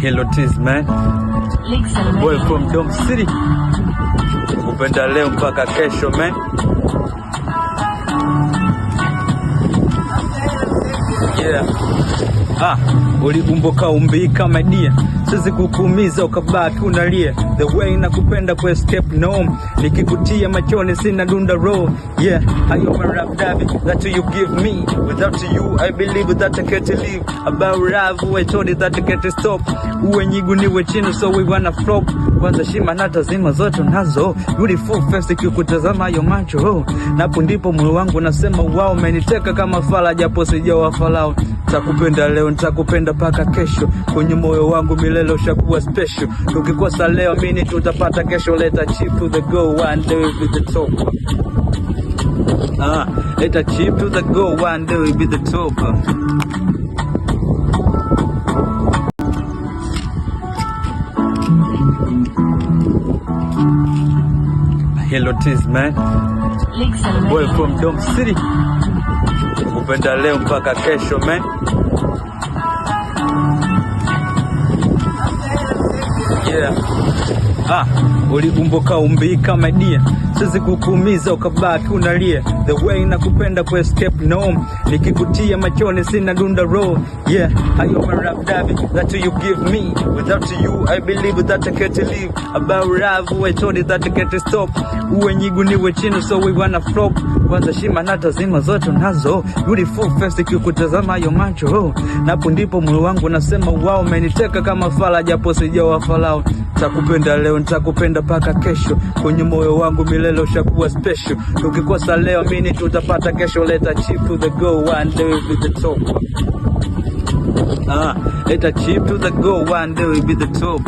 Hello Tiz man, boy from Dom City. Kupenda leo mpaka kesho man. Yeah. Uliumboka umbika madia, sizi kukuumiza ukabaki unalia. The way nakupenda ku escape no, nikikutia machoni sina dunda roll. Yeah, I am a rap daddy that you give me. Without you I believe that I can't live. About love I told it that I can't stop. Uwe nyigu niwe chini so we wanna flop. Kwanza shima nata zima zote nazo. Beautiful face kikutazama yo macho. Napo ndipo moyo wangu nasema wow, umeniteka kama fala japo sijawa falao. Nitakupenda leo, nitakupenda paka kesho. Kwenye moyo wangu milele ushakuwa special. Tukikosa leo mimi tutapata kesho. Let a chip to the go one day with the top. Let a chip to the go one day with the top. Hello Tiz man, boy from Dom City. Kupenda leo mpaka kesho man. Yeah. Uliumboka umbika madia, sizi kukuumiza ukabaki unalia. The way nakupenda ku escape no, nikikutia machoni sina dunda roll. Yeah, I am a rap daddy that you give me. Without you I believe that I can't live. About love I told it that I can't stop. Uwe nyigu niwe chini so we wanna flop. Kwanza shima nata zima zote nazo. Beautiful face kikutazama yo macho. Napo ndipo moyo wangu nasema wow, umeniteka kama fala japo sijawa falao. Nitakupenda leo, nitakupenda paka kesho. Kwenye moyo wangu milele ushakuwa special. Tukikosa leo mimi tutapata kesho. Let a chip to the go one day with the top. Let a chip to the go one day with the top.